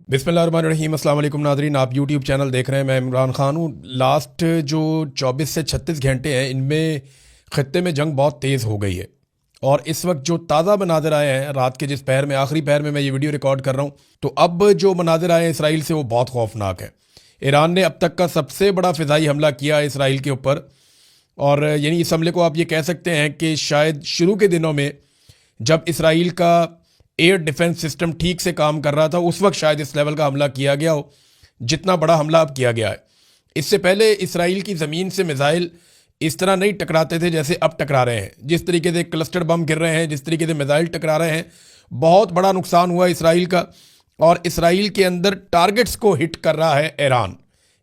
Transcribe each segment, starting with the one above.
बिस्मिल्लाहिर्रहमानिर्रहीम। अस्सलाम वालेकुम नाज़रीन, आप यूट्यूब चैनल देख रहे हैं। मैं इमरान खान हूँ। लास्ट जो 24 से 36 घंटे हैं, इनमें ख़त्ते में जंग बहुत तेज़ हो गई है। और इस वक्त जो ताज़ा मनाज़र आए हैं, रात के जिस पहर में, आखिरी पहर में मैं ये वीडियो रिकॉर्ड कर रहा हूँ, तो अब जो मनाज़र आए हैं इसराइल से, वो बहुत खौफनाक है। ईरान ने अब तक का सबसे बड़ा फ़िज़ाई हमला किया है इसराइल के ऊपर। और यानी इस हमले को आप ये कह सकते हैं कि शायद शुरू के दिनों में जब इसराइल का एयर डिफेंस सिस्टम ठीक से काम कर रहा था, उस वक्त शायद इस लेवल का हमला किया गया हो जितना बड़ा हमला अब किया गया है। इससे पहले इसराइल की ज़मीन से मिसाइल इस तरह नहीं टकराते थे जैसे अब टकरा रहे हैं। जिस तरीके से क्लस्टर बम गिर रहे हैं, जिस तरीके से मिसाइल टकरा रहे हैं, बहुत बड़ा नुकसान हुआ इसराइल का। और इसराइल के अंदर टारगेट्स को हिट कर रहा है ईरान,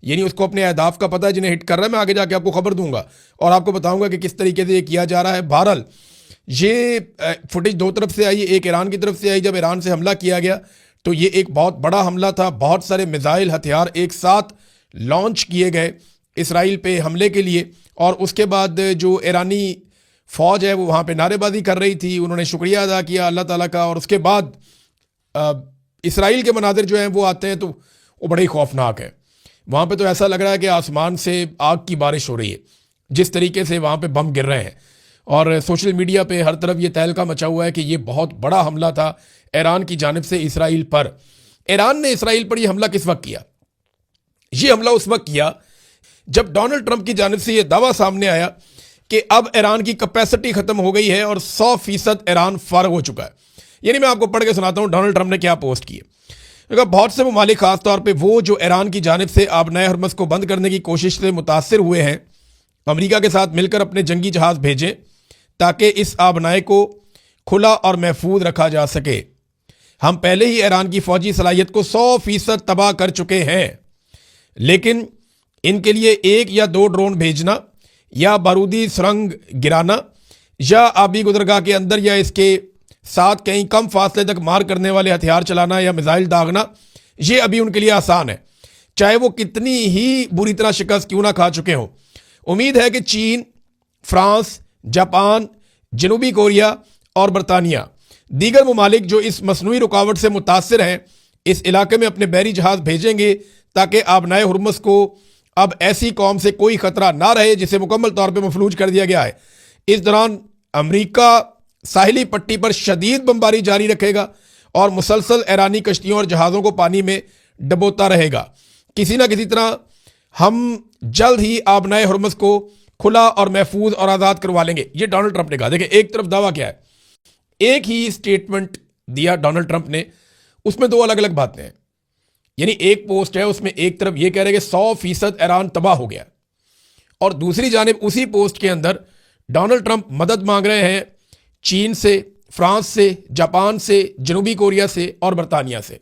यानी उसको अपने अहदाफ का पता है जिन्हें हिट कर रहा है। मैं आगे जाके आपको खबर दूंगा और आपको बताऊंगा कि किस तरीके से ये किया जा रहा है। बहरहाल ये फुटेज दो तरफ से आई, एक ईरान की तरफ से आई। जब ईरान से हमला किया गया तो ये एक बहुत बड़ा हमला था। बहुत सारे मिसाइल हथियार एक साथ लॉन्च किए गए इसराइल पे हमले के लिए। और उसके बाद जो ईरानी फ़ौज है वो वहाँ पे नारेबाजी कर रही थी, उन्होंने शुक्रिया अदा किया अल्लाह ताला का। और उसके बाद इसराइल के मनाजिर जो हैं वो आते हैं तो वो बड़े ही खौफनाक है। वहाँ पे तो ऐसा लग रहा है कि आसमान से आग की बारिश हो रही है, जिस तरीके से वहाँ पे बम गिर रहे हैं। और सोशल मीडिया पे हर तरफ ये तहलका मचा हुआ है कि ये बहुत बड़ा हमला था ईरान की जानिब से इसराइल पर। ईरान ने इसराइल पर यह हमला किस वक्त किया? ये हमला उस वक्त किया जब डोनाल्ड ट्रंप की जानिब से यह दावा सामने आया कि अब ईरान की कैपेसिटी खत्म हो गई है और 100% ईरान फारग हो चुका है। यानी मैं आपको पढ़ के सुनाता हूँ डोनाल्ड ट्रंप ने क्या पोस्ट किए। क्योंकि बहुत से ममालिक खासतौर पर वो जो ईरान की जानिब से आबनाए हरमस को बंद करने की कोशिश से मुतासर हुए हैं, अमरीका के साथ मिलकर अपने जंगी जहाज भेजें ताकि इस आबनाए को खुला और महफूज रखा जा सके। हम पहले ही ईरान की फौजी सलाहियत को 100% तबाह कर चुके हैं, लेकिन इनके लिए 1 या 2 ड्रोन भेजना या बारूदी सुरंग गिराना या आबी गुजरगाह के अंदर या इसके साथ कहीं कम फासले तक मार करने वाले हथियार चलाना या मिसाइल दागना, ये अभी उनके लिए आसान है, चाहे वो कितनी ही बुरी तरह शिकस्त क्यों ना खा चुके हों। उम्मीद है कि चीन, फ्रांस, जापान, जनूबी कोरिया और बरतानिया, दीगर ममालिक जो इस मसनूई रुकावट से मुतासर हैं, इस इलाके में अपने बहरी जहाज भेजेंगे ताकि आबनाए हुर्मुस को अब ऐसी कौम से कोई खतरा ना रहे जिसे मुकम्मल तौर पर मफलूज कर दिया गया है। इस दौरान अमरीका साहिली पट्टी पर शदीद बमबारी जारी रखेगा और मुसलसल ईरानी कश्तियों और जहाज़ों को पानी में डबोता रहेगा। किसी ना किसी तरह हम जल्द ही आबनाए हुर्मुस को खुला और महफूज और आज़ाद करवा लेंगे, ये डोनाल्ड ट्रंप ने कहा। देखिए, एक तरफ दावा क्या है, एक ही स्टेटमेंट दिया डोनाल्ड ट्रंप ने, उसमें 2 अलग अलग बातें हैं। यानी एक पोस्ट है, उसमें एक तरफ ये कह रहे हैं कि 100% ईरान तबाह हो गया, और दूसरी जानिब उसी पोस्ट के अंदर डोनाल्ड ट्रंप मदद मांग रहे हैं चीन से, फ्रांस से, जापान से, जनूबी कोरिया से और बरतानिया से।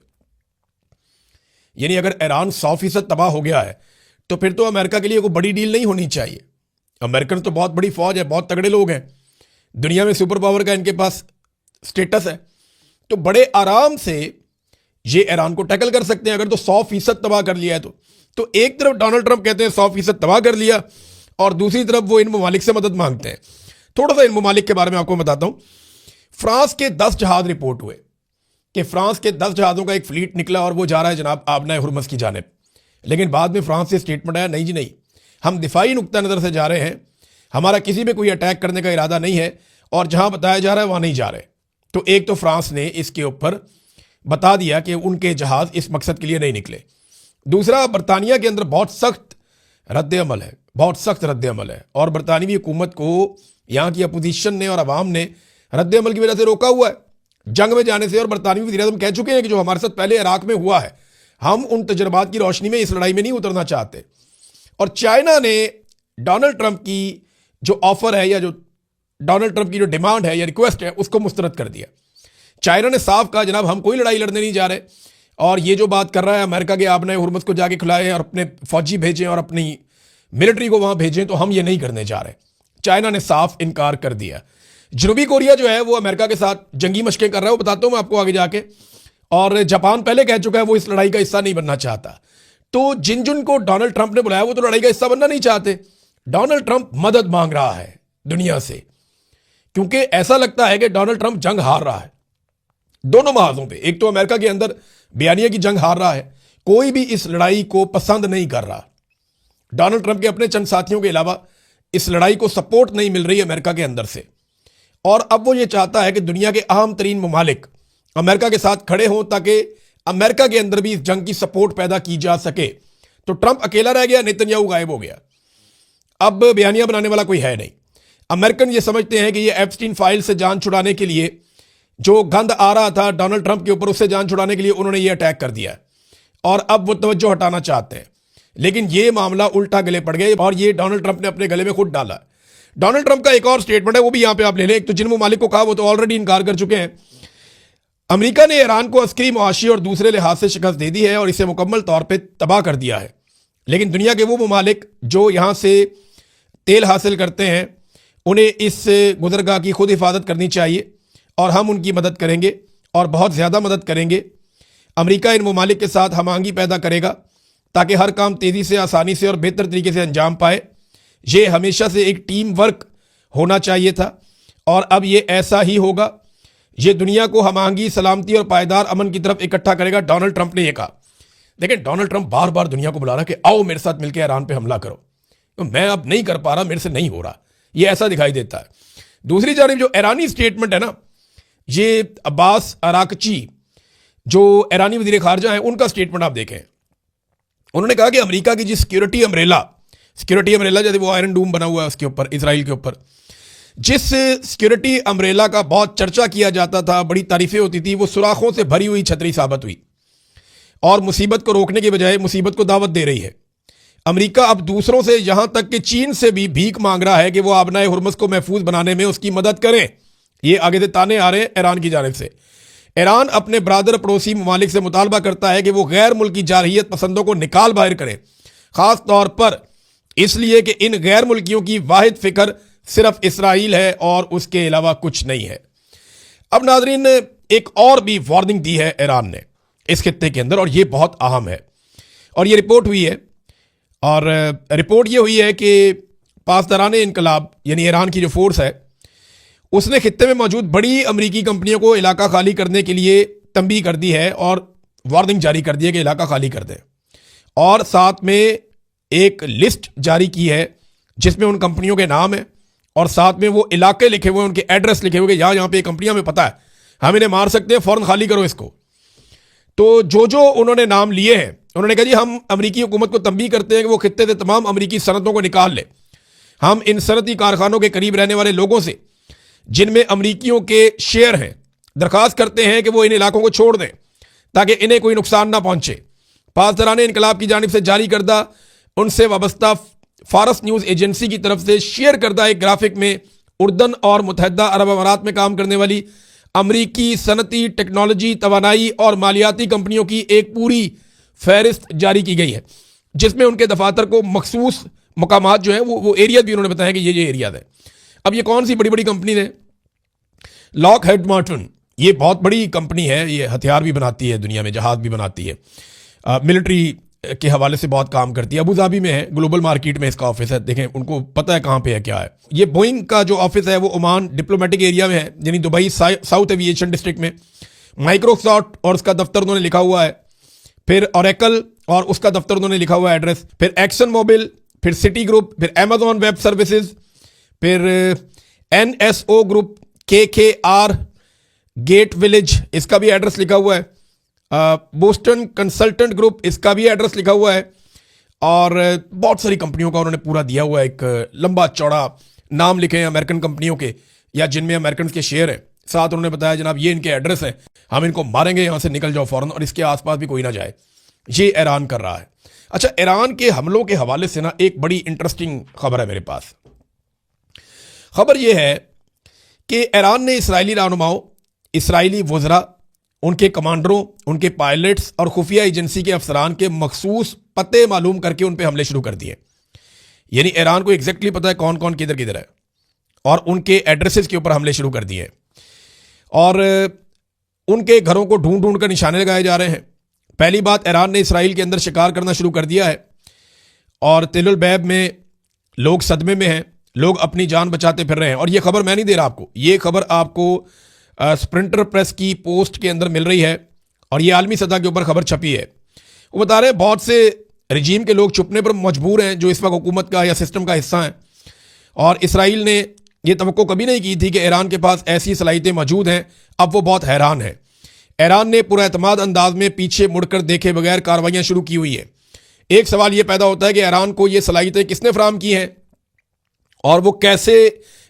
यानी अगर ईरान 100% तबाह हो गया है तो फिर तो अमेरिका के लिए कोई बड़ी डील नहीं होनी चाहिए। अमेरिकन तो बहुत बड़ी फौज है, बहुत तगड़े लोग हैं, दुनिया में सुपर पावर का इनके पास स्टेटस है, तो बड़े आराम से ये ईरान को टैकल कर सकते हैं अगर तो 100% तबाह कर लिया है तो एक तरफ डोनाल्ड ट्रंप कहते हैं 100% तबाह कर लिया, और दूसरी तरफ वो इन ममालिक से मदद मांगते हैं। थोड़ा सा इन ममालिक के बारे में आपको बताता हूं। फ्रांस के 10 जहाज रिपोर्ट हुए कि फ्रांस के 10 जहाज़ों का एक फ्लीट निकला और वो जा रहा है जनाब आबनाए हुर्मुस की जानिब। लेकिन बाद में फ्रांस से स्टेटमेंट आया, नहीं जी नहीं, हम दिफाई नुक्ता नज़र से जा रहे हैं, हमारा किसी पे कोई अटैक करने का इरादा नहीं है, और जहां बताया जा रहा है वहां नहीं जा रहे। तो एक तो फ्रांस ने इसके ऊपर बता दिया कि उनके जहाज इस मकसद के लिए नहीं निकले। दूसरा, बरतानिया के अंदर बहुत सख्त रद्द अमल है, बहुत सख्त रद्द अमल है, और बरतानवी हुकूमत को यहाँ की अपोजिशन ने और अवाम ने रद्द अमल की वजह से रोका हुआ है जंग में जाने से। और बरतानवी वज़ीर-ए-आज़म कह चुके हैं कि जो हमारे साथ पहले इराक में हुआ है, हम उन तजर्बात की रोशनी में इस लड़ाई में नहीं उतरना चाहते। और चाइना ने डोनाल्ड ट्रंप की जो ऑफर है या जो डोनाल्ड ट्रंप की जो डिमांड है या रिक्वेस्ट है, उसको मुस्तरद कर दिया। चाइना ने साफ कहा, जनाब हम कोई लड़ाई लड़ने नहीं जा रहे, और ये जो बात कर रहा है अमेरिका के आबनाए हुर्मुस को जाके खिलाएं और अपने फौजी भेजें और अपनी मिलिट्री को वहां भेजें, तो हम ये नहीं करने जा रहे। चाइना ने साफ इनकार कर दिया। जनूबी कोरिया जो है वो अमेरिका के साथ जंगी मशकें कर रहा है, वो बताता हूं मैं आपको आगे जाके। और जापान पहले कह चुका है वो इस लड़ाई का हिस्सा नहीं बनना चाहता। तो जिन को डोनाल्ड ट्रंप ने बुलाया वो तो लड़ाई का हिस्सा बनना नहीं चाहते। डोनाल्ड ट्रंप मदद मांग रहा है दुनिया से, क्योंकि ऐसा लगता है कि डोनाल्ड ट्रंप जंग हार रहा है दोनों महाजों पे। एक तो अमेरिका के अंदर बयानिया की जंग हार रहा है, कोई भी इस लड़ाई को पसंद नहीं कर रहा। डोनाल्ड ट्रंप के अपने चंद साथियों के अलावा इस लड़ाई को सपोर्ट नहीं मिल रही अमेरिका के अंदर से, और अब वो ये चाहता है कि दुनिया के अहम तरीन ममालिक अमेरिका के साथ खड़े हों ताकि अमेरिका के अंदर भी इस जंग की सपोर्ट पैदा की जा सके। तो ट्रंप अकेला रह गया, नेतन्याहू गायब हो गया, अब बयानिया बनाने वाला कोई है नहीं। अमेरिकन ये समझते हैं कि ये एप्स्टीन फाइल से जान छुड़ाने के लिए, जो गंद आ रहा था डोनाल्ड ट्रंप के ऊपर, उससे जान छुड़ाने के लिए उन्होंने ये अटैक कर दिया और अब वो तवज्जो हटाना चाहते हैं। लेकिन ये मामला उल्टा गले पड़ गया और ये डोनाल्ड ट्रंप ने अपने गले में खुद डाला। डोनाल्ड ट्रंप का एक और स्टेटमेंट है, वो भी यहां पे आप ले लें। एक तो जिन ममालिक को कहा वो तो ऑलरेडी इनकार कर चुके हैं। अमेरिका ने ईरान को अस्करी, मुआशी और दूसरे लिहाज से शिकस्त दे दी है और इसे मुकम्मल तौर पर तबाह कर दिया है। लेकिन दुनिया के वो ममालिक जो यहां से तेल हासिल करते हैं, उन्हें इस गुजरगाह की खुद हिफाजत करनी चाहिए और हम उनकी मदद करेंगे और बहुत ज़्यादा मदद करेंगे। अमेरिका इन ममालिक के साथ हमआहंगी पैदा करेगा ताकि हर काम तेज़ी से, आसानी से और बेहतर तरीके से अंजाम पाए। ये हमेशा से एक टीम वर्क होना चाहिए था और अब ये ऐसा ही होगा। ये दुनिया को हमआहंगी, सलामती और पायदार अमन की तरफ इकट्ठा करेगा। डोनाल्ड ट्रंप ने यह कहा। देखिए, डोनाल्ड ट्रंप बार बार दुनिया को बुला रहा है कि आओ मेरे साथ मिलकर ईरान पे हमला करो, तो मैं अब नहीं कर पा रहा, मेरे से नहीं हो रहा, ये ऐसा दिखाई देता है। दूसरी जानिब जो ईरानी स्टेटमेंट है ना, ये अब्बास अराकची जो ईरानी वजीर खारजा हैं, उनका स्टेटमेंट आप देखें। उन्होंने कहा कि अमेरिका की जी सिक्योरिटी अम्ब्रेला जैसे वो आयरन डूम बना हुआ है उसके ऊपर, इसराइल के ऊपर, जिस सिक्योरिटी अम्ब्रेला का बहुत चर्चा किया जाता था, बड़ी तारीफें होती थी, वो सुराखों से भरी हुई छतरी साबित हुई और मुसीबत को रोकने के बजाय मुसीबत को दावत दे रही है। अमेरिका अब दूसरों से, यहां तक कि चीन से भी भीख मांग रहा है कि वो आबनाए हुर्मुज़ को महफूज बनाने में उसकी मदद करें। ये आगे से ताने आ रहे हैं ईरान की जानिब से। ईरान अपने बरादर पड़ोसी ममालिक से मुतालबा करता है कि वो गैर मुल्की जारहियत पसंदों को निकाल बाहर करें, खास तौर पर इसलिए कि इन गैर मुल्कियों की वाहिद फिक्र सिर्फ इसराइल है और उसके अलावा कुछ नहीं है। अब नाजरीन, एक और भी वार्निंग दी है ईरान ने इस खित्ते के अंदर, और ये बहुत अहम है और ये रिपोर्ट हुई है। और रिपोर्ट ये हुई है कि पासदारान इनकलाब यानी ईरान की जो फोर्स है, उसने खित्ते में मौजूद बड़ी अमरीकी कंपनियों को इलाका खाली करने के लिए तंबीह कर दी है और वार्निंग जारी कर दी है कि इलाका खाली कर दें, और साथ में एक लिस्ट जारी की है जिसमें उन कंपनियों के नाम है और साथ में वो इलाके लिखे हुए हैं, उनके एड्रेस लिखे हुए, यहाँ पे कंपनियां में पता है हम इन्हें मार सकते हैं, फौरन खाली करो इसको। तो जो उन्होंने नाम लिए हैं, उन्होंने कहा जी हम अमरीकी हुकूमत को तंबीह करते हैं कि वो खित्ते से तमाम अमरीकी सनतों को निकाल ले। हम इन सनती कारखानों के करीब रहने वाले लोगों से जिनमें अमरीकियों के शेयर हैं, दरख्वास्त करते हैं कि वो इन इलाकों को छोड़ दें ताकि इन्हें कोई नुकसान ना पहुंचे। पासदारान इनकलाब की जानिब से जारी करदा उनसे वाबस्ता फारस न्यूज़ एजेंसी की तरफ से शेयर करदा एक ग्राफिक में उर्दन और मुत्तहदा अरब अमारात में काम करने वाली अमरीकी सनती, टेक्नोलॉजी, तवानाई और मालियाती कंपनियों की एक पूरी फहरिस्त जारी की गई है, जिसमें उनके दफातर को मखसूस मकामात जो है वो एरिया भी उन्होंने बताया कि ये एरियाज है। अब ये कौन सी बड़ी बड़ी कंपनी है? लॉकहीड मार्टिन, ये बहुत बड़ी कंपनी है, ये हथियार भी बनाती है, दुनिया में जहाज भी बनाती है, मिलिट्री के हवाले से बहुत काम करती है। अबू धाबी में है, ग्लोबल मार्केट में इसका ऑफिस है। देखें, उनको पता है कहाँ पे है, क्या है। ये बोइंग का जो ऑफिस है वो ओमान डिप्लोमेटिक एरिया में है, यानी दुबई साउथ एविएशन डिस्ट्रिक्ट में। माइक्रोसॉफ्ट और उसका दफ्तर उन्होंने लिखा हुआ है, फिर ओरेकल और उसका दफ्तर उन्होंने लिखा हुआ है एड्रेस, फिर एक्सन मोबिल, फिर सिटी ग्रुप, फिर अमेजॉन वेब सर्विसेज, फिर NSO group, KKR, gate village, इसका भी एड्रेस लिखा हुआ है, बोस्टन कंसल्टेंट ग्रुप, इसका भी एड्रेस लिखा हुआ है, और बहुत सारी कंपनियों का उन्होंने पूरा दिया हुआ है, एक लंबा चौड़ा नाम लिखे हैं अमेरिकन कंपनियों के या जिनमें अमेरिकन के शेयर हैं। साथ उन्होंने बताया जनाब ये इनके एड्रेस हैं, हम इनको मारेंगे, यहाँ से निकल जाओ फौरन और इसके आसपास भी कोई ना जाए। ये ईरान कर रहा है। अच्छा, ईरान के हमलों के हवाले से ना एक बड़ी इंटरेस्टिंग खबर है मेरे पास। खबर यह है कि ईरान ने इसराइली रहनुमाओं, इसराइली वज़रा, उनके कमांडरों, उनके पायलट्स और खुफिया एजेंसी के अफसरान के मखसूस पते मालूम करके उन पर हमले शुरू कर दिए। यानी ईरान को एग्जैक्टली पता है कौन कौन किधर किधर है और उनके एड्रेसेस के ऊपर हमले शुरू कर दिए और उनके घरों को ढूंढ ढूंढ कर निशाने लगाए जा रहे हैं। पहली बात, ईरान ने इसराइल के अंदर शिकार करना शुरू कर दिया है और तेल अवीव में लोग सदमे में हैं, लोग अपनी जान बचाते फिर रहे हैं। और ये खबर मैं नहीं दे रहा आपको, ये खबर आपको स्प्रिंटर प्रेस की पोस्ट के अंदर मिल रही है और ये आलमी सतह के ऊपर खबर छपी है। वो बता रहे हैं बहुत से रजीम के लोग छुपने पर मजबूर हैं जो इस वक्त हुकूमत का या सिस्टम का हिस्सा हैं, और इसराइल ने यह तवक्को कभी नहीं की थी कि ईरान के पास ऐसी सलाहियतें मौजूद हैं। अब वो बहुत हैरान है। ईरान ने पूरा एतमाद अंदाज में पीछे मुड़कर देखे बगैर कार्रवाइयाँ शुरू की हुई है। एक सवाल ये पैदा होता है कि ईरान को ये सलाहियतें किसने फराहम की हैं और वो कैसे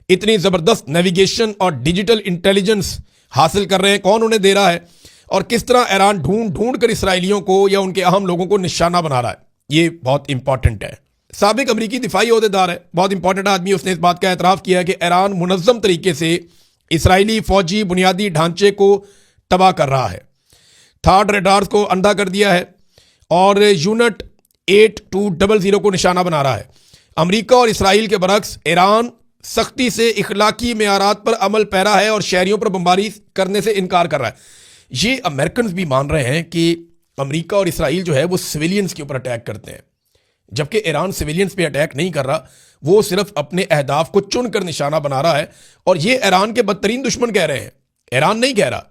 इतनी ज़बरदस्त नेविगेशन और डिजिटल इंटेलिजेंस हासिल कर रहे हैं, कौन उन्हें दे रहा है, और किस तरह ईरान ढूंढ ढूंढ कर इसराइलियों को या उनके अहम लोगों को निशाना बना रहा है। ये बहुत इंपॉर्टेंट है। साबिक अमरीकी दिफाई ओहदेदार है, बहुत इंपॉर्टेंट आदमी, उसने इस बात का एतराफ़ किया है कि ईरान मुनज़्ज़म तरीके से इसराइली फौजी बुनियादी ढांचे को तबाह कर रहा है। थार्ड रेडार्स को अंधा कर दिया है और यूनिट 8200 को निशाना बना रहा है। अमेरिका और इसराइल के बरक्स ईरान सख्ती से इखलाकी मेयारात पर अमल पैरा है और शहरियों पर बमबारी करने से इनकार कर रहा है। ये अमेरिकन भी मान रहे हैं कि अमेरिका और इसराइल जो है वो सिविलियंस के ऊपर अटैक करते हैं, जबकि ईरान सिविलियंस पे अटैक नहीं कर रहा, वो सिर्फ अपने अहदाफ को चुनकर निशाना बना रहा है। और ये ईरान के बदतरीन दुश्मन कह रहे हैं, ईरान नहीं कह रहा।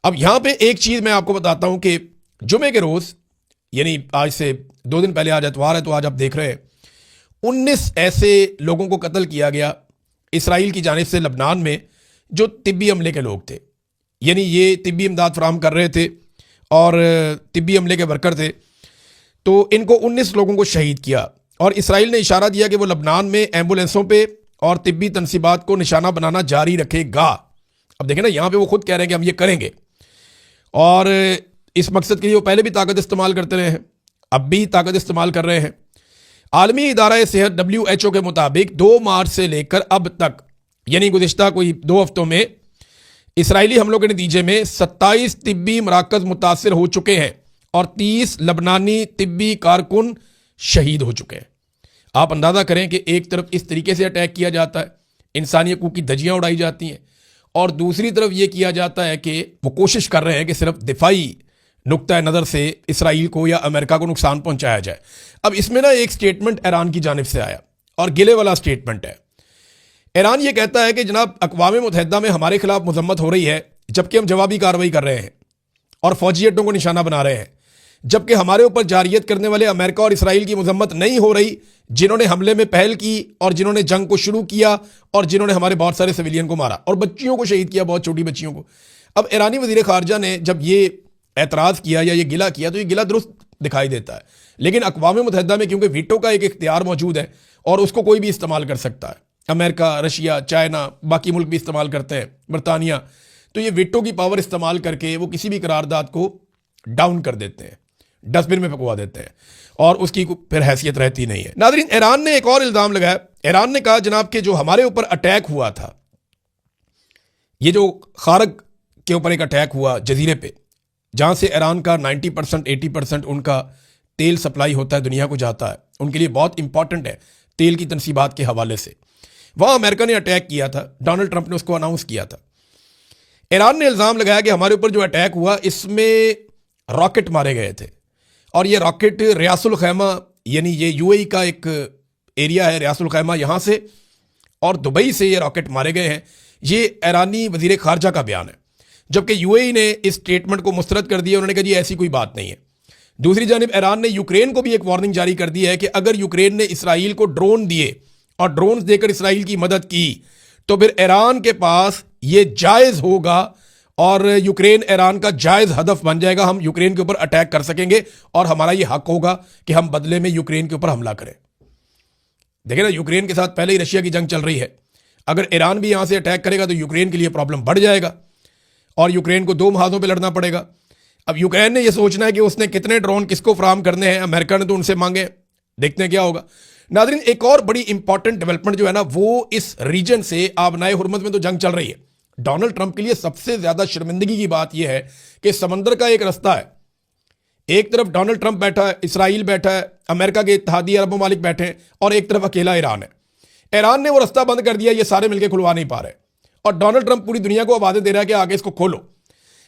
अब यहां पे एक चीज मैं आपको बताता हूं कि जुमे के रोज, यानी आज से 2 दिन पहले, आज एतवार है तो आज आप देख रहे हैं, 19 ऐसे लोगों को कत्ल किया गया इसराइल की जानिब से लबनान में जो तिब्बी अमले के लोग थे। यानी ये तिब्बी इमदाद फराहम कर रहे थे और तिब्बी अमले के वर्कर थे। तो इनको 19 लोगों को शहीद किया और इसराइल ने इशारा दिया कि वो लबनान में एम्बुलेंसों पे और तिब्बी तनसीबात को निशाना बनाना जारी रखेगा। अब देखें ना, यहाँ पे वो खुद कह रहे हैं कि हम ये करेंगे, और इस मकसद के लिए वो पहले भी ताकत इस्तेमाल करते रहे हैं, अब भी ताकत इस्तेमाल कर रहे हैं। आलमी इदारा सेहत WHO के मुताबिक 2 मार्च से लेकर अब तक, यानी गुज़िश्ता कोई 2 हफ्तों में, इसराइली हमलों के नतीजे में 27 तिब्बी मराकज़ मुतासर हो चुके हैं और 30 लबनानी तिब्बी कारकुन शहीद हो चुके हैं। आप अंदाज़ा करें कि एक तरफ इस तरीके से अटैक किया जाता है, इंसानी हकूक़ की धज्जियाँ उड़ाई जाती हैं, और दूसरी तरफ ये किया जाता है कि वो कोशिश कर रहे हैं कि सिर्फ दिफाई नुक्ता नज़र से इसराइल को या अमेरिका को नुकसान पहुंचाया जाए। अब इसमें ना एक स्टेटमेंट ईरान की जानिब से आया और गिले वाला स्टेटमेंट है। ईरान ये कहता है कि जनाब, अक़वाम मुत्तहिदा में हमारे खिलाफ मजम्मत हो रही है जबकि हम जवाबी कार्रवाई कर रहे हैं और फौजी अड्डों को निशाना बना रहे हैं, जबकि हमारे ऊपर जारियत करने वाले अमेरिका और इसराइल की मजम्मत नहीं हो रही, जिन्होंने हमले में पहल की और जिन्होंने जंग को शुरू किया और जिन्होंने हमारे बहुत सारे सिविलियन को मारा और बच्चियों को शहीद किया, बहुत छोटी बच्चियों को। अब ईरानी वज़ीर ख़ारजा ने जब ये एतराज़ किया या ये गिला किया तो ये गिला दुरुस्त दिखाई देता है, लेकिन अक़वाम मुत्तहिदा में क्योंकि वीटो का एक इख्तियार मौजूद है और उसको कोई भी इस्तेमाल कर सकता है, अमेरिका, रशिया, चाइना, बाकी मुल्क भी इस्तेमाल करते हैं, बरतानिया, तो ये वीटो की पावर इस्तेमाल करके वो किसी भी करारदाद को डाउन कर देते हैं, डस्टबिन में पकवा देते हैं और उसकी फिर हैसियत रहती नहीं है। नाज़रीन, ईरान ने एक और इल्ज़ाम लगाया। ईरान ने कहा जनाब कि जो हमारे ऊपर अटैक हुआ था, ये जो खारग के ऊपर एक अटैक हुआ जजीरे पे, जहाँ से ईरान का 90% 80% उनका तेल सप्लाई होता है, दुनिया को जाता है, उनके लिए बहुत इंपॉर्टेंट है तेल की तनसीबात के हवाले से, वहाँ अमेरिका ने अटैक किया था, डोनाल्ड ट्रंप ने उसको अनाउंस किया था। ईरान ने इल्ज़ाम लगाया कि हमारे ऊपर जो अटैक हुआ इसमें रॉकेट मारे गए थे और ये रॉकेट रियासुल खैमा, यानी ये UAE का एक एरिया है रियासुल खैमा, यहाँ से और दुबई से ये रॉकेट मारे गए हैं। ये ईरानी वज़ीर ख़ारजा का बयान है, जबकि UAE ने इस स्टेटमेंट को मुस्तरद कर दिया। उन्होंने कहा जी ऐसी कोई बात नहीं है। दूसरी जानिब ईरान ने यूक्रेन को भी एक वार्निंग जारी कर दी है कि अगर यूक्रेन ने इसराइल को ड्रोन दिए और ड्रोन देकर इसराइल की मदद की तो फिर ईरान के पास ये जायज़ होगा और यूक्रेन ईरान का जायज़ हदफ बन जाएगा। हम यूक्रेन के ऊपर अटैक कर सकेंगे और हमारा ये हक होगा कि हम बदले में यूक्रेन के ऊपर हमला करें। देखिए ना, यूक्रेन के साथ पहले ही रशिया की जंग चल रही है, अगर ईरान भी यहाँ से अटैक करेगा तो यूक्रेन के लिए प्रॉब्लम बढ़ जाएगा और यूक्रेन को 2 महाजों पे लड़ना पड़ेगा। अब यूक्रेन ने यह सोचना है कि उसने कितने ड्रोन किसको फराहम करने हैं, अमेरिका ने तो उनसे मांगे, देखते हैं क्या होगा। नाज़रीन, एक और बड़ी इंपॉर्टेंट डेवलपमेंट जो है ना, वो इस रीजन से आबनाए हुर्मत में तो जंग चल रही है। डोनाल्ड ट्रंप के लिए सबसे ज्यादा शर्मिंदगी की बात यह है कि समंदर का एक रास्ता है, एक तरफ डोनाल्ड ट्रंप बैठा है, इसराइल बैठा है, अमेरिका के इत्तेहादी अरब ममालिक बैठे हैं और एक तरफ अकेला ईरान है। ईरान ने वो रास्ता बंद कर दिया, ये सारे मिलकर खुलवा नहीं पा रहे और डोनाल्ड ट्रंप पूरी दुनिया को आवाज़ें दे रहा है कि आगे इसको खोलो।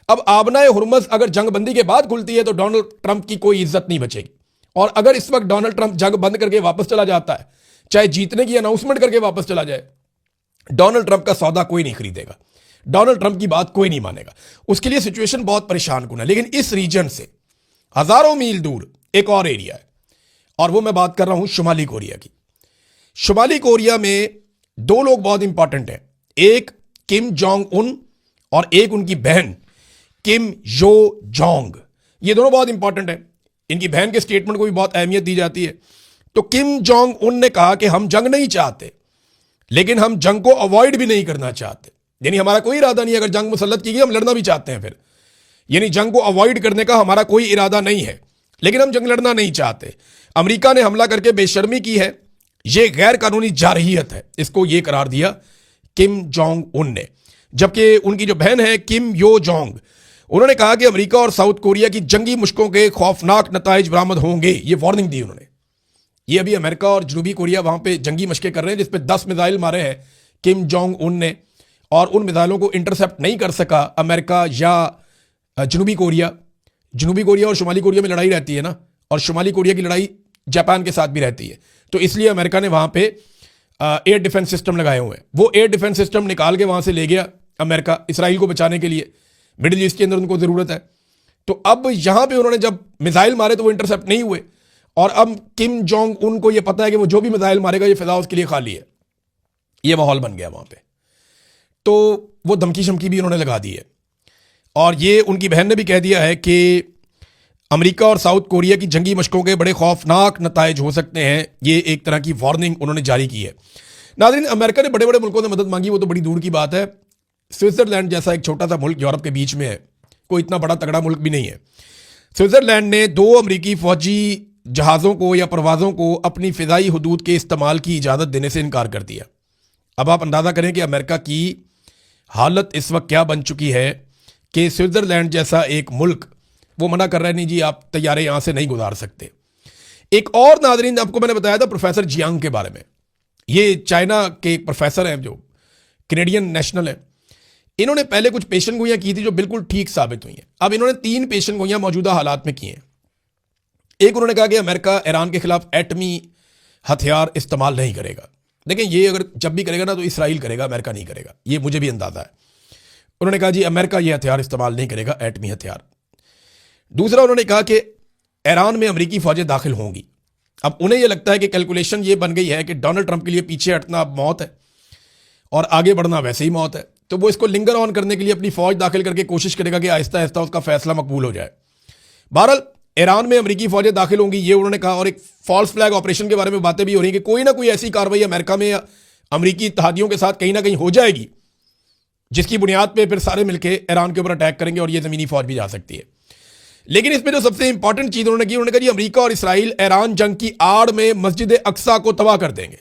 अब आबनाए हुर्मज़ अगर जंगबंदी के बाद खुलती है तो डोनाल्ड ट्रंप की कोई इज्जत नहीं बचेगी, और अगर इस वक्त डोनाल्ड ट्रंप जंग बंद करके वापस चला जाता है, चाहे जीतने की अनाउंसमेंट करके वापस चला जाए, डोनाल्ड ट्रंप का सौदा कोई नहीं खरीदेगा। डोनाल्ड ट्रंप की बात कोई नहीं मानेगा। उसके लिए सिचुएशन बहुत परेशान कुन है। लेकिन इस रीजन से हजारों मील दूर एक और एरिया है, और वो मैं बात कर रहा हूं शुमाली कोरिया की। शुमाली कोरिया में दो लोग बहुत इंपॉर्टेंट हैं, एक किम जोंग उन और एक उनकी बहन किम यो जोंग। ये दोनों बहुत इंपॉर्टेंट हैं। इनकी बहन के स्टेटमेंट को भी बहुत अहमियत दी जाती है। तो किम जोंग उन ने कहा कि हम जंग नहीं चाहते, लेकिन हम जंग को अवॉइड भी नहीं करना चाहते। यानी हमारा कोई इरादा नहीं है, अगर जंग मुसल्लत की गई हम लड़ना भी चाहते हैं फिर, यानी जंग को अवॉइड करने का हमारा कोई इरादा नहीं है, लेकिन हम जंग लड़ना नहीं चाहते। अमेरिका ने हमला करके बेशर्मी की है, यह गैर कानूनी जारहियत है, इसको यह करार दिया किम जोंग उन ने। जबकि उनकी जो बहन है किम यो जोंग, उन्होंने कहा कि अमेरिका और साउथ कोरिया की जंगी मुश्कों के खौफनाक नताइज बरामद होंगे। ये वार्निंग दी उन्होंने। ये अभी अमेरिका और जनूबी कोरिया वहां पे जंगी मशकें कर रहे हैं, जिसपे 10 मिसाइल मारे हैं किम जोंग उन ने, और उन मिसाइलों को इंटरसेप्ट नहीं कर सका अमेरिका या जनूबी कोरिया। जनूबी कोरिया और शुमाली कोरिया में लड़ाई रहती है ना, और शुमाली कोरिया की लड़ाई जापान के साथ भी रहती है। तो इसलिए अमेरिका ने वहां पे एयर डिफेंस सिस्टम लगाए हुए हैं। वो एयर डिफेंस सिस्टम निकाल के वहां से ले गया अमेरिका, इसराइल को बचाने के लिए। मिडिल ईस्ट के अंदर उनको जरूरत है। तो अब यहां पे उन्होंने जब मिसाइल मारे तो वो इंटरसेप्ट नहीं हुए, और अब किम जोंग उनको ये पता है कि वो जो भी मिसाइल मारेगा ये फिजा उसके लिए खाली है। ये माहौल बन गया वहां पे। तो वो धमकी शमकी भी उन्होंने लगा दी है, और ये उनकी बहन ने भी कह दिया है कि अमेरिका और साउथ कोरिया की जंगी मशकों के बड़े खौफनाक नताइज हो सकते हैं। ये एक तरह की वार्निंग उन्होंने जारी की है। नाज़रीन, अमेरिका ने बड़े बड़े मुल्कों से मदद मांगी, वो तो बड़ी दूर की बात है। स्विट्जरलैंड जैसा एक छोटा सा मुल्क यूरोप के बीच में है, कोई इतना बड़ा तगड़ा मुल्क भी नहीं है। स्विट्जरलैंड ने 2 अमेरिकी फौजी जहाज़ों को या परवाज़ों को अपनी फ़िज़ाई हदूद के इस्तेमाल की इजाज़त देने से इनकार कर दिया। अब आप अंदाज़ा करें कि अमेरिका की हालत इस वक्त क्या बन चुकी है कि स्विट्जरलैंड जैसा एक मुल्क वो मना कर रहा है, नहीं जी आप तैयारे यहाँ से नहीं गुजार सकते। एक और नाज़रीन, आपको मैंने बताया था प्रोफेसर जियांग के बारे में। ये चाइना के एक प्रोफेसर हैं जो कैनेडियन नेशनल है। इन्होंने पहले कुछ पेशन गोइयां की थी जो बिल्कुल ठीक साबित हुई हैं। अब इन्होंने 3 पेशन गोइयां मौजूदा हालात में की हैं। एक, उन्होंने कहा कि अमेरिका ईरान के खिलाफ एटमी हथियार इस्तेमाल नहीं करेगा। देखें, ये अगर जब भी करेगा ना तो इसराइल करेगा, अमेरिका नहीं करेगा, ये मुझे भी अंदाजा है। उन्होंने कहा जी अमेरिका ये हथियार इस्तेमाल नहीं करेगा, एटमी हथियार। दूसरा, उन्होंने कहा कि ईरान में अमेरिकी फौजें दाखिल होंगी। अब उन्हें यह लगता है कि कैलकुलेशन ये बन गई है कि डोनाल्ड ट्रंप के लिए पीछे हटना अब मौत है और आगे बढ़ना वैसे ही मौत है, तो वो इसको लिंगर ऑन करने के लिए अपनी फौज दाखिल करके कोशिश करेगा कि आहिस्ता आहिस्ता उसका फैसला मकबूल हो जाए। बहरहाल ईरान में अमेरिकी फौजें दाखिल होंगी, ये उन्होंने कहा। और एक फॉल्स फ्लैग ऑपरेशन के बारे में बातें भी हो रही हैं कि कोई ना कोई ऐसी कार्रवाई अमेरिका में या अमेरिकी इत्तेहादियों के साथ कहीं ना कहीं हो जाएगी, जिसकी बुनियाद पर फिर सारे मिलकर ईरान के ऊपर अटैक करेंगे और ये ज़मीनी फौज भी जा सकती है। लेकिन इसमें जो सबसे इंपॉर्टेंट चीज़ उन्होंने की, उन्होंने कहा जी अमेरिका और इसराइल ईरान जंग की आड़ में मस्जिद अक्सा को तबाह कर देंगे,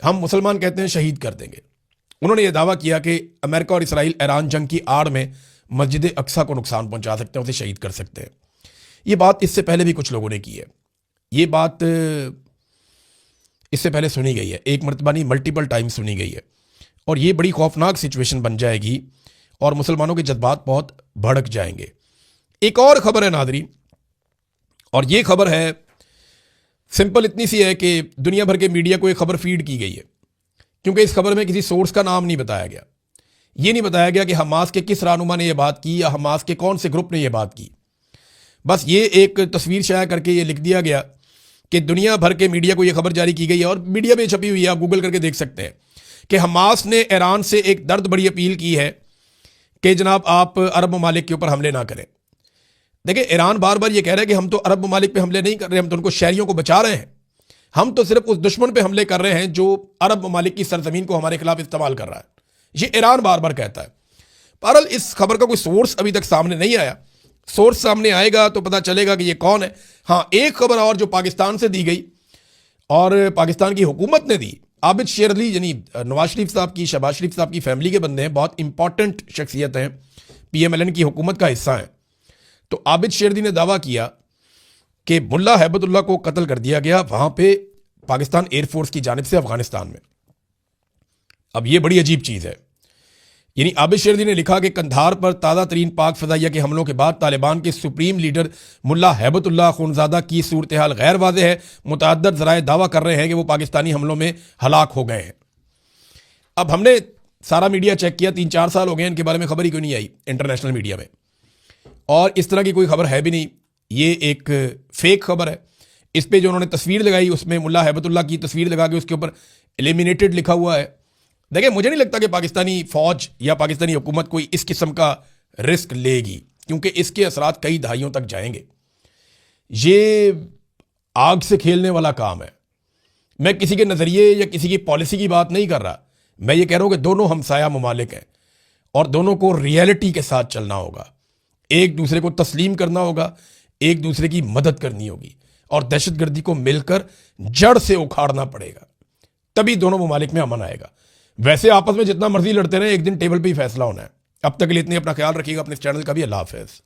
हम मुसलमान कहते हैं शहीद कर देंगे। उन्होंने यह दावा किया कि अमेरिका और इसराइल ईरान जंग की आड़ में मस्जिद अक्सा को नुकसान पहुंचा सकते हैं, उसे शहीद कर सकते हैं। यह बात इससे पहले भी कुछ लोगों ने की है। यह बात इससे पहले सुनी गई है, एक मरतबा नहीं मल्टीपल टाइम सुनी गई है। और ये बड़ी खौफनाक सिचुएशन बन जाएगी और मुसलमानों के जज्बात बहुत भड़क जाएंगे। एक और खबर है नाज़रीन, और ये खबर है सिंपल इतनी सी है कि दुनिया भर के मीडिया को एक खबर फीड की गई है, क्योंकि इस खबर में किसी सोर्स का नाम नहीं बताया गया। ये नहीं बताया गया कि हमास के किस रहनुमा ने यह बात की या हमास के कौन से ग्रुप ने यह बात की। बस ये एक तस्वीर शाया करके ये लिख दिया गया कि दुनिया भर के मीडिया को यह खबर जारी की गई है, और मीडिया में छपी हुई है, आप गूगल करके देख सकते हैं कि हमास ने ईरान से एक दर्द बड़ी अपील की है कि जनाब आप अरब ममालिक के ऊपर हमले ना करें। देखिए, ईरान बार बार ये कह रहा है कि हम तो अरब ममालिक पे हमले नहीं कर रहे, हम तो उनको शहरियों को बचा रहे हैं, हम तो सिर्फ उस दुश्मन पे हमले कर रहे हैं जो अरब ममालिक की सरजमीन को हमारे खिलाफ इस्तेमाल कर रहा है। ये ईरान बार बार कहता है। बहरहाल इस खबर का कोई सोर्स अभी तक सामने नहीं आया। सोर्स सामने आएगा तो पता चलेगा कि ये कौन है। हाँ, एक खबर और जो पाकिस्तान से दी गई और पाकिस्तान की हुकूमत ने दी, आबिद शेर अली यानी नवाज शरीफ साहब की, शहबाज शरीफ साहब की फैमिली के बंदे हैं, बहुत इंपॉर्टेंट शख्सियत हैं, PMLN की हुकूमत का हिस्सा है। तो आबिद शेरदी ने दावा किया कि मुल्ला हैबतुल्लाह को कत्ल कर दिया गया वहां पे पाकिस्तान एयरफोर्स की जानिब से अफगानिस्तान में। अब ये बड़ी अजीब चीज़ है। यानी आबिद शेरदी ने लिखा कि कंधार पर ताज़ा तरीन पाक फ़ज़ाइया के हमलों के बाद तालिबान के सुप्रीम लीडर मुल्ला हैबतुल्लाह खूनज़ादा की सूरत हाल गैर वाज़ेह है। मुतअद्दिद ज़राए दावा कर रहे हैं कि वो पाकिस्तानी हमलों में हलाक हो गए हैं। अब हमने सारा मीडिया चेक किया, 3-4 साल हो गए इनके बारे में खबर ही क्यों नहीं आई इंटरनेशनल मीडिया में। और इस तरह की कोई खबर है भी नहीं, ये एक फेक खबर है। इस पे जो उन्होंने तस्वीर लगाई उसमें मुल्ला हैबतुल्लाह की तस्वीर लगा के उसके ऊपर एलिमिनेटेड लिखा हुआ है। देखिए, मुझे नहीं लगता कि पाकिस्तानी फौज या पाकिस्तानी हुकूमत कोई इस किस्म का रिस्क लेगी, क्योंकि इसके असरात कई दहाइयों तक जाएंगे। ये आग से खेलने वाला काम है। मैं किसी के नज़रिए या किसी की पॉलिसी की बात नहीं कर रहा, मैं ये कह रहा हूं कि दोनों हमसाया ममालिक हैं और दोनों को रियलिटी के साथ चलना होगा, एक दूसरे को तस्लीम करना होगा, एक दूसरे की मदद करनी होगी और दहशतगर्दी को मिलकर जड़ से उखाड़ना पड़ेगा, तभी दोनों ममालिक में अमन आएगा। वैसे आपस में जितना मर्जी लड़ते रहे, एक दिन टेबल पे ही फैसला होना है। अब तक के लिए इतनी, अपना ख्याल रखिएगा, अपने इस चैनल का भी। अल्लाह हाफ़िज़।